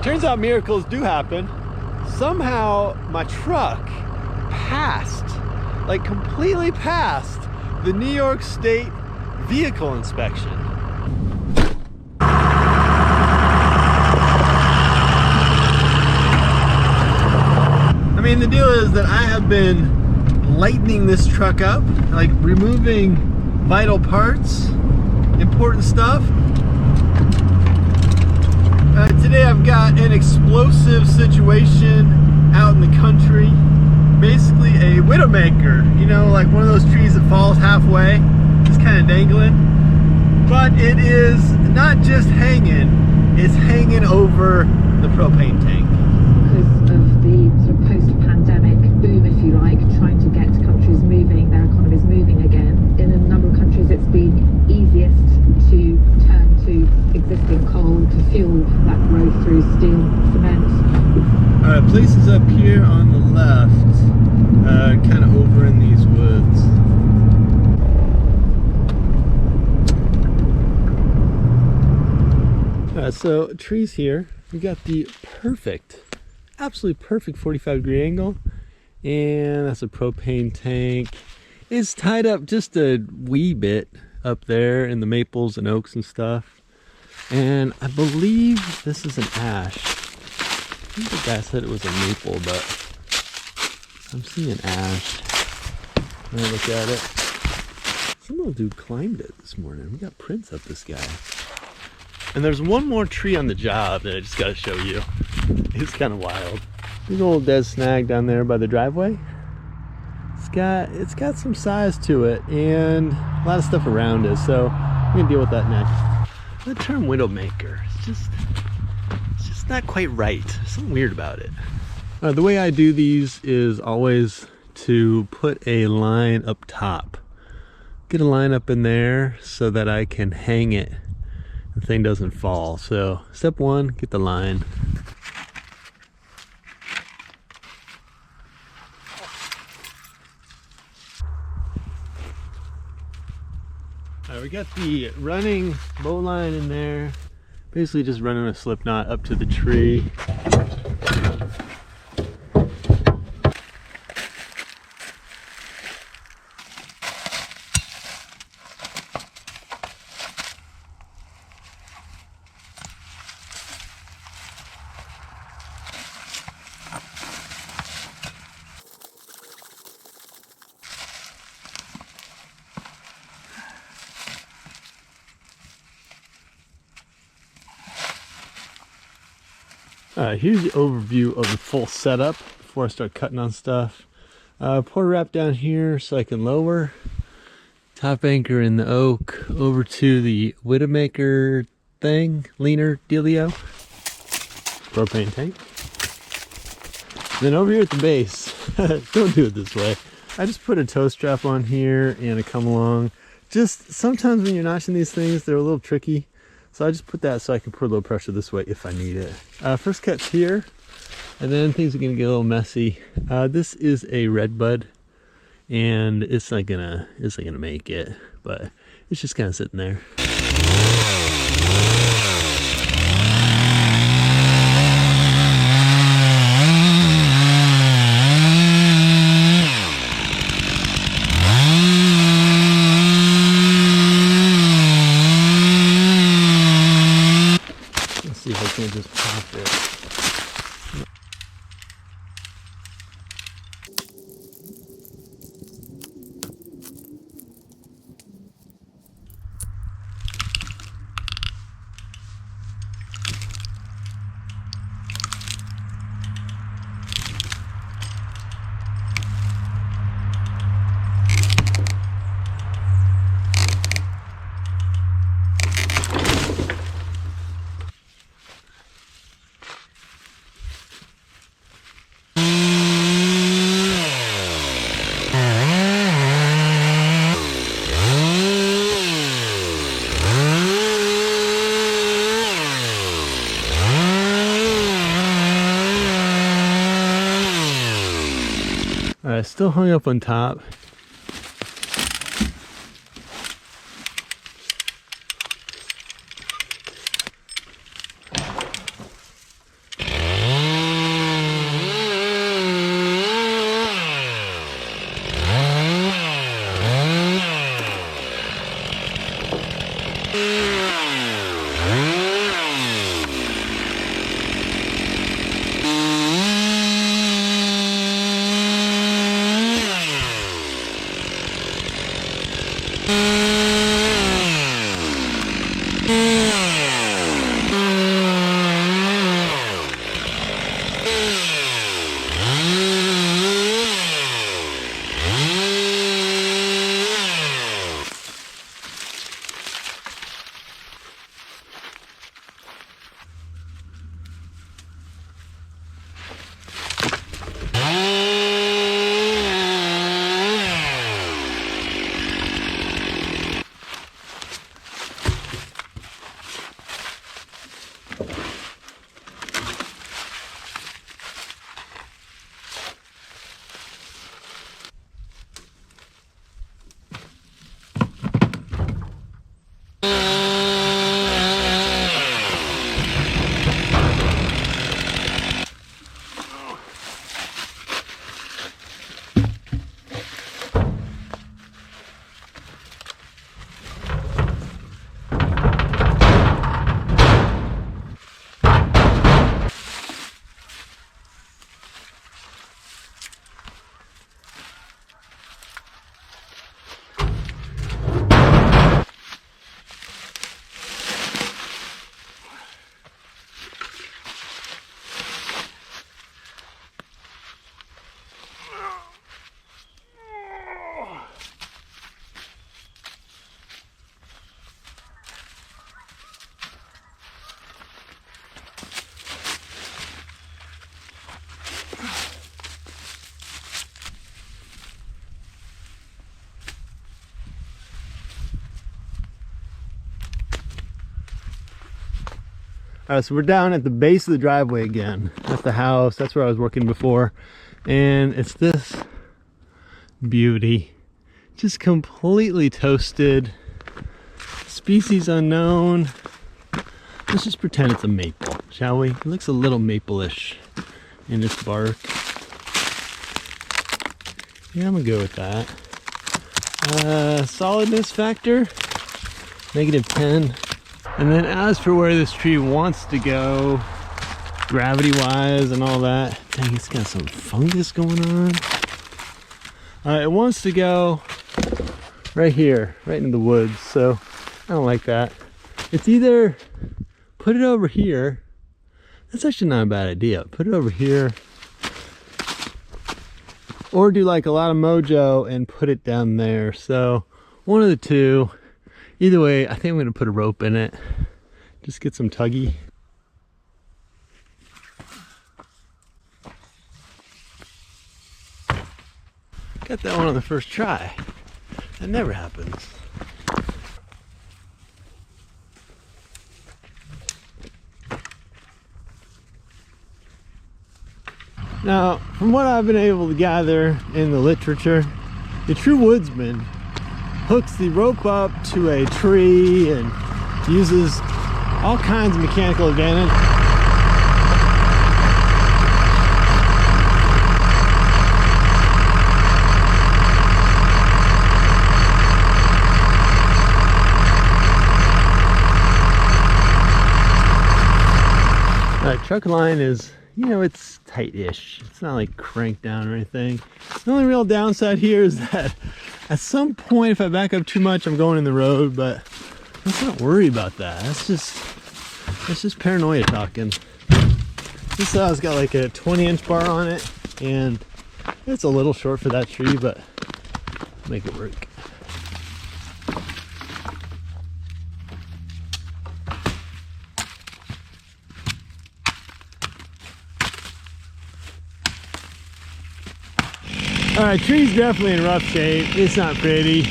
Turns out miracles do happen. Somehow my truck passed, like completely passed, the New York State vehicle inspection. I mean, the deal is that I have been lightening this truck up, like removing vital parts, important stuff. Today I've got an explosive situation out in the country. Basically a Widowmaker, you know, like one of those trees that falls halfway, just kind of dangling. But it is not just hanging, it's hanging over the propane tank. Because of the sort of post-pandemic boom, if you like, trying to get countries moving, their economies moving again. In a number of countries it's been easiest to turn to existing coal to fuel that growth through steel, cement. Alright, places up here on the left, kind of over in these woods. Alright, so trees here. We got the perfect, absolutely perfect 45-degree angle. And that's a propane tank. It's tied up just a wee bit up there in the maples and oaks and stuff. And I believe this is an ash. I think the guy said it was a maple, but I'm seeing ash. When I look at it, some little dude climbed it this morning. We got prints up this guy. And there's one more tree on the job that I just got to show you. It's kind of wild. There's an old dead snag down there by the driveway. It's got some size to it and a lot of stuff around it, so I'm gonna deal with that next. The term Widowmaker, it's just not quite right. There's something weird about it. The way I do these is always to put a line up top. Get a line up in there so that I can hang it. The thing doesn't fall. So step one, get the line. Alright, we got the running bow line in there. Basically just running a slip knot up to the tree. Here's the overview of the full setup before I start cutting on stuff. Pour wrap down here so I can lower. Top anchor in the oak over to the Widowmaker thing, leaner dealio. Propane tank. Then over here at the base, don't do it this way. I just put a tow strap on here and a come along. Just sometimes when you're notching these things, they're a little tricky. So I just put that so I can put a little pressure this way if I need it. First cut's here, and then things are gonna get a little messy. This is a red bud, and it's not gonna make it, but it's just kind of sitting there. See if I can just pop it. Alright, still hung up on top. All right, so we're down at the base of the driveway again. That's the house. That's where I was working before. And it's this beauty. Just completely toasted. Species unknown. Let's just pretend it's a maple, shall we? It looks a little maple-ish in its bark. Yeah, I'm gonna go with that. Solidness factor, -10. And then as for where this tree wants to go, gravity-wise and all that, dang, it's got some fungus going on. It wants to go right here, right in the woods, so I don't like that. It's either put it over here. That's actually not a bad idea. Put it over here. Or do like a lot of mojo and put it down there. So one of the two. Either way, I think I'm going to put a rope in it. Just get some tuggy. Got that one on the first try. That never happens. Now, from what I've been able to gather in the literature, the true woodsman hooks the rope up to a tree and uses all kinds of mechanical advantage. Truck line is, you know, it's tight-ish. It's not like cranked down or anything. The only real downside here is that at some point, if I back up too much, I'm going in the road, but let's not worry about that. That's just paranoia talking. This saw's got like a 20-inch bar on it, and it's a little short for that tree, but make it work. Alright, tree's definitely in rough shape. It's not pretty.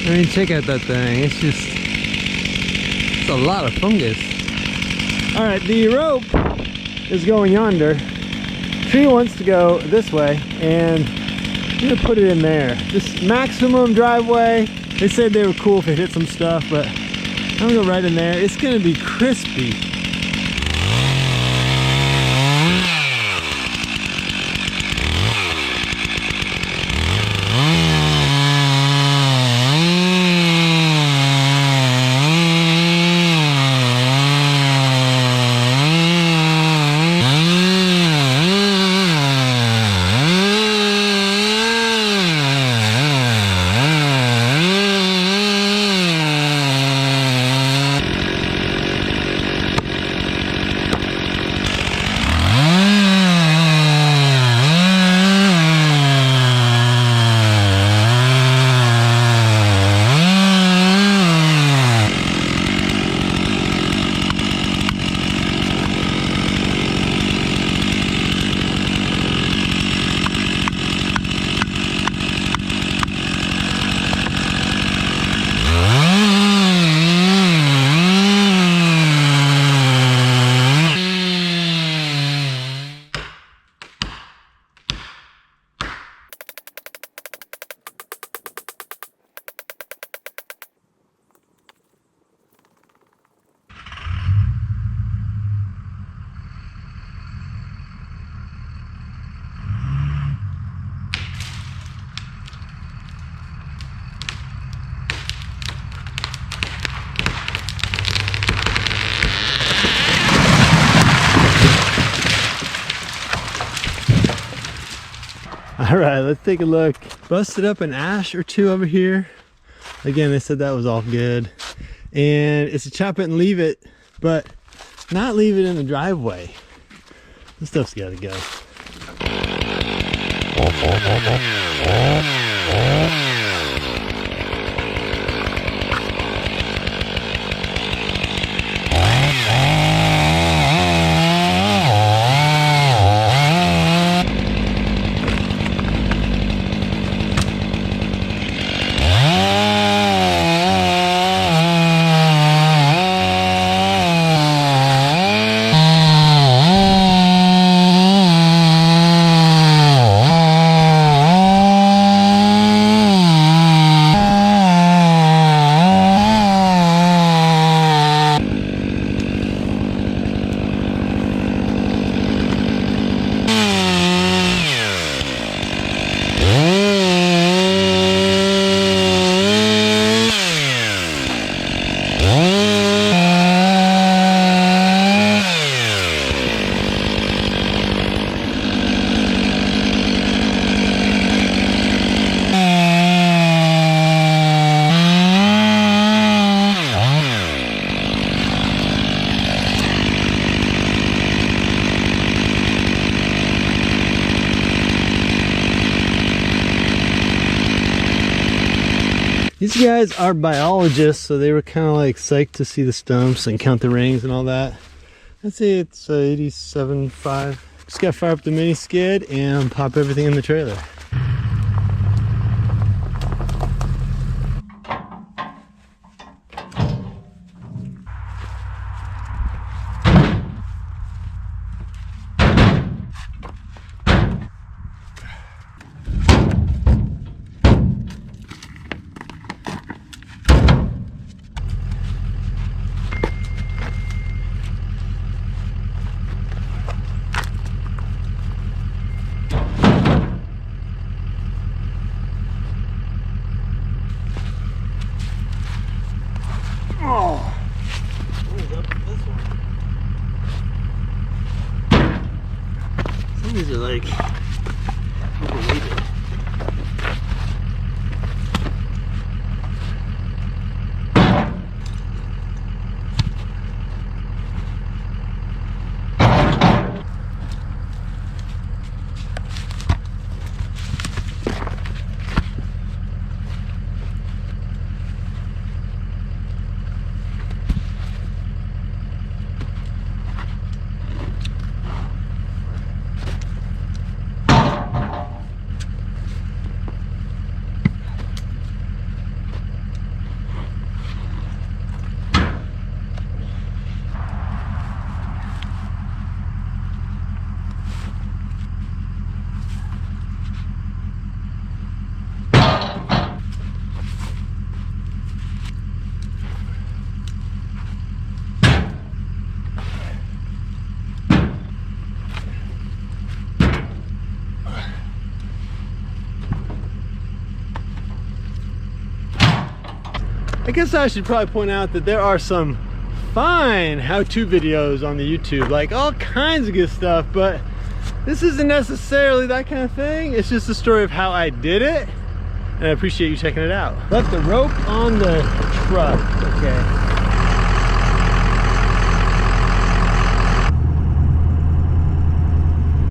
I mean, check out that thing. It's a lot of fungus. Alright, the rope is going yonder. Tree wants to go this way, and I'm gonna put it in there. Just maximum driveway. They said they were cool if it hit some stuff, but I'm gonna go right in there. It's gonna be crispy. All right, let's take a look. Busted up an ash or two over here. Again, they said that was all good. And it's a chop it and leave it, but not leave it in the driveway. This stuff's gotta go. These guys are biologists, so they were kind of like psyched to see the stumps and count the rings and all that. I'd say it's 87.5. Just gotta fire up the mini skid and pop everything in the trailer. Oh, what is up with this one? Some of these are like overweighted. I guess I should probably point out that there are some fine how-to videos on the YouTube, like all kinds of good stuff, but this isn't necessarily that kind of thing. It's just a story of how I did it, and I appreciate you checking it out. Left the rope on the truck, okay.